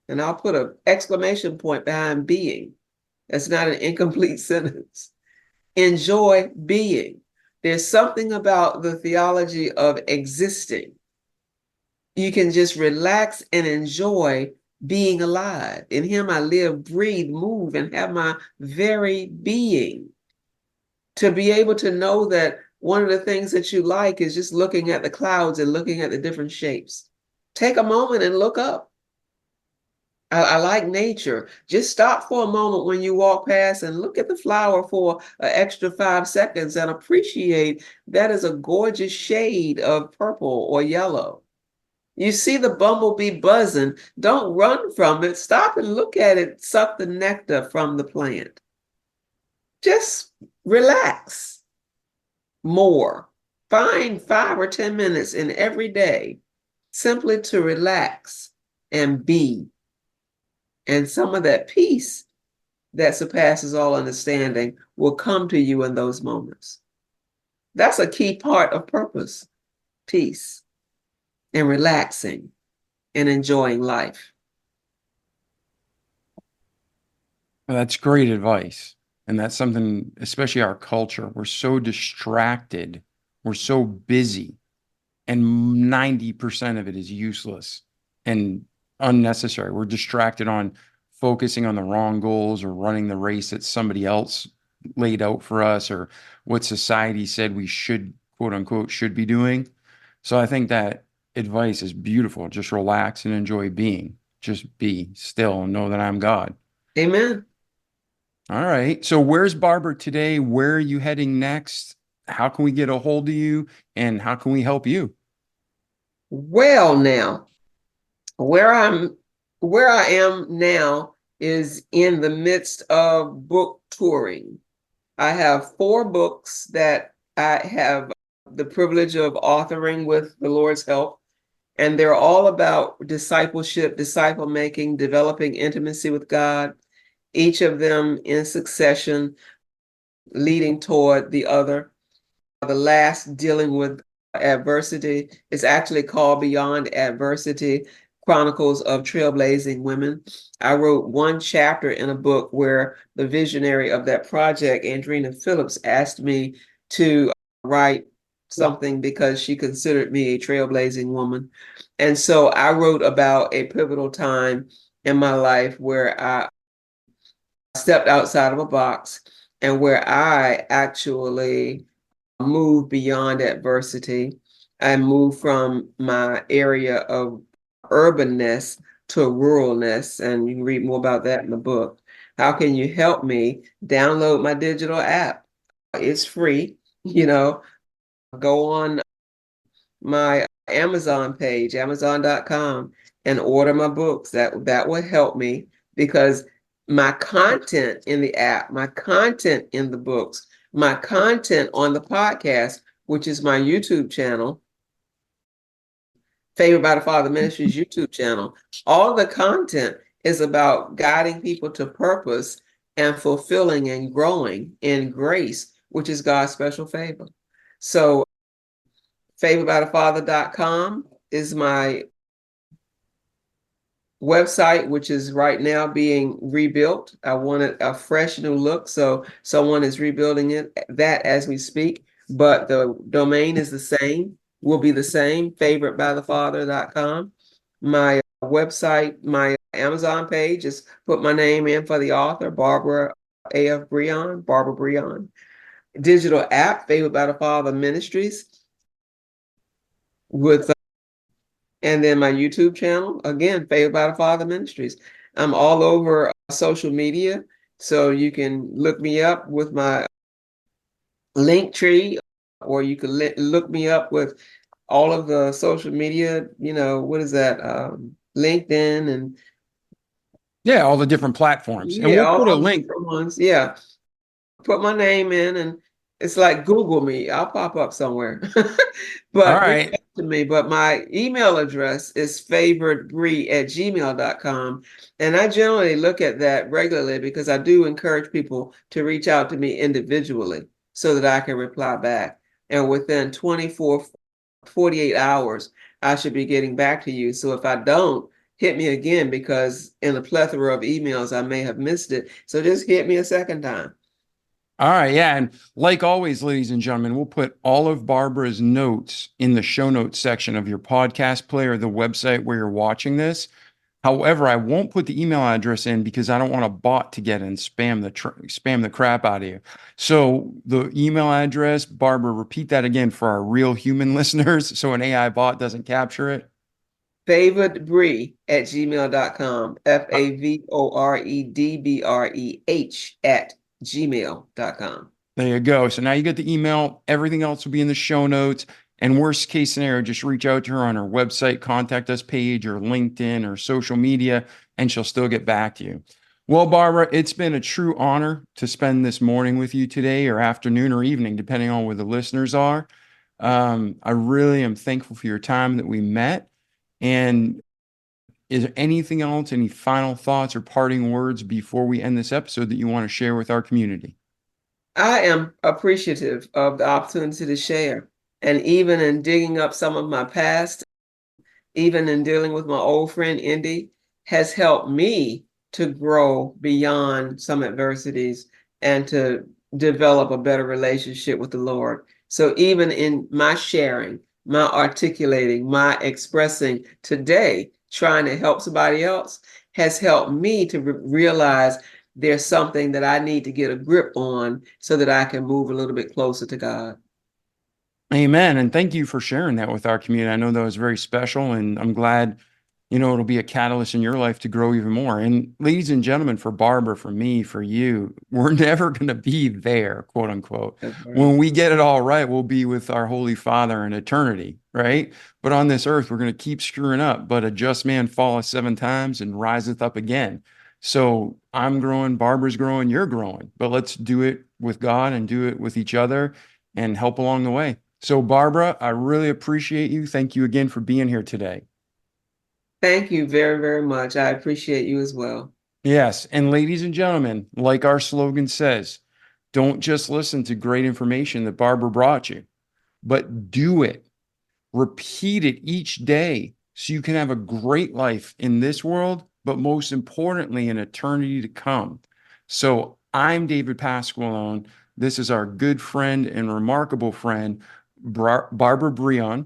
And I'll put an exclamation point behind being. That's not an incomplete sentence. Enjoy being. There's something about the theology of existing. You can just relax and enjoy being alive. In him I live, breathe, move, and have my very being. To be able to know that one of the things that you like is just looking at the clouds and looking at the different shapes. Take a moment and look up. I like nature. Just stop for a moment when you walk past and look at the flower for an extra 5 seconds and appreciate that is a gorgeous shade of purple or yellow. You see the bumblebee buzzing, don't run from it. Stop and look at it, suck the nectar from the plant. Just relax more. Find 5 or 10 minutes in every day simply to relax and be. And some of that peace that surpasses all understanding will come to you in those moments. That's a key part of purpose, peace, and relaxing and enjoying life. Well, that's great advice. And that's something, especially our culture, we're so distracted, we're so busy, and 90% of it is useless and unnecessary. We're distracted on focusing on the wrong goals or running the race that somebody else laid out for us or what society said we should, quote unquote, should be doing. So I think that advice is beautiful. Just relax and enjoy being. Just be still and know that I'm God. Amen. All right. So where's Barbara today? Where are you heading next? How can we get a hold of you? And how can we help you? Well, now, Where I am now is in the midst of book touring. I have 4 books that I have the privilege of authoring with the Lord's help, and they're all about discipleship, disciple making, developing intimacy with God, each of them in succession, leading toward the other. The last, dealing with adversity, is actually called Beyond Adversity: Chronicles of Trailblazing Women. I wrote 1 chapter in a book where the visionary of that project, Andrina Phillips, asked me to write something because she considered me a trailblazing woman. And so I wrote about a pivotal time in my life where I stepped outside of a box and where I actually moved beyond adversity. I moved from my area of urbanness to ruralness, and you can read more about that in the book. How can you help me? Download my digital app. It's free. Go on my Amazon page, amazon.com, and order my books. That will help me, because my content in the app, my content in the books, my content on the podcast, which is my YouTube channel, Favored by the Father Ministries YouTube channel, all the content is about guiding people to purpose and fulfilling and growing in grace, which is God's special favor. So favoredbythefather.com is my website, which is right now being rebuilt. I wanted a fresh new look, so someone is rebuilding that as we speak, but the domain is the same, will be the same, favoredbythefather.com. My website, my Amazon page, just put my name in for the author, Barbara A F Brehon, Barbara Brehon. Digital app, Favored by the Father Ministries, with and then my YouTube channel, again, Favored by the Father Ministries. I'm all over social media, so you can look me up with my link tree, or you can look me up with all of the social media, what is that? LinkedIn and Yeah, all the different platforms. And yeah, we'll all put a those link. different ones. Yeah. Put my name in, and it's like Google me. I'll pop up somewhere. All But reach right. out to me. But my email address is favoredbree@gmail.com. And I generally look at that regularly, because I do encourage people to reach out to me individually so that I can reply back. And within 24, 48 hours, I should be getting back to you. So if I don't, hit me again, because in a plethora of emails, I may have missed it. So just hit me a second time. All right. Yeah. And like always, ladies and gentlemen, we'll put all of Barbara's notes in the show notes section of your podcast player, the website where you're watching this. However, I won't put the email address in because I don't want a bot to get in and spam the crap out of you. So the email address, Barbara, repeat that again for our real human listeners so an AI bot doesn't capture it. Favoredbreh@gmail.com. favoredbreh@gmail.com. There you go. So now you get the email. Everything else will be in the show notes. And worst case scenario, just reach out to her on her website, contact us page, or LinkedIn, or social media, and she'll still get back to you. Well, Barbara, it's been a true honor to spend this morning with you today, or afternoon, or evening, depending on where the listeners are. I really am thankful for your time that we met. And is there anything else, any final thoughts or parting words before we end this episode that you want to share with our community? I am appreciative of the opportunity to share. And even in digging up some of my past, even in dealing with my old friend Endy, has helped me to grow beyond some adversities and to develop a better relationship with the Lord. So even in my sharing, my articulating, my expressing today, trying to help somebody else, has helped me to realize there's something that I need to get a grip on so that I can move a little bit closer to God. Amen. And thank you for sharing that with our community. I know that was very special, and I'm glad, it'll be a catalyst in your life to grow even more. And ladies and gentlemen, for Barbara, for me, for you, we're never going to be there, quote unquote. That's right. When we get it all right, we'll be with our Holy Father in eternity, right? But on this earth, we're going to keep screwing up. But a just man falleth 7 times and riseth up again. So I'm growing, Barbara's growing, you're growing. But let's do it with God and do it with each other and help along the way. So Barbara, I really appreciate you. Thank you again for being here today. Thank you very, very much. I appreciate you as well. Yes. And ladies and gentlemen, like our slogan says, don't just listen to great information that Barbara brought you, but do it. Repeat it each day so you can have a great life in this world, but most importantly, in eternity to come. So I'm David Pasqualone. This is our good friend and remarkable friend, Barbara Brehon.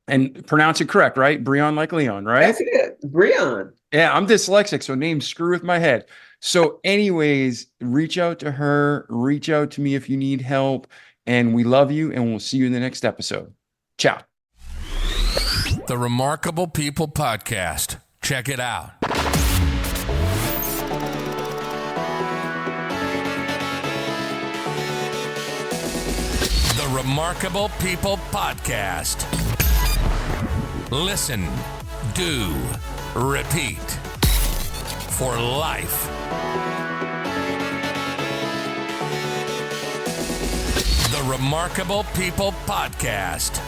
And pronounce it correct, right? Brehon like Leon, right? That's it. Brehon. Yeah, I'm dyslexic, so names screw with my head. So anyways, reach out to her, reach out to me if you need help, and we love you, and we'll see you in the next episode. Ciao. The Remarkable People Podcast. Check it out. The Remarkable People Podcast. Listen, do, repeat. For life. The Remarkable People Podcast.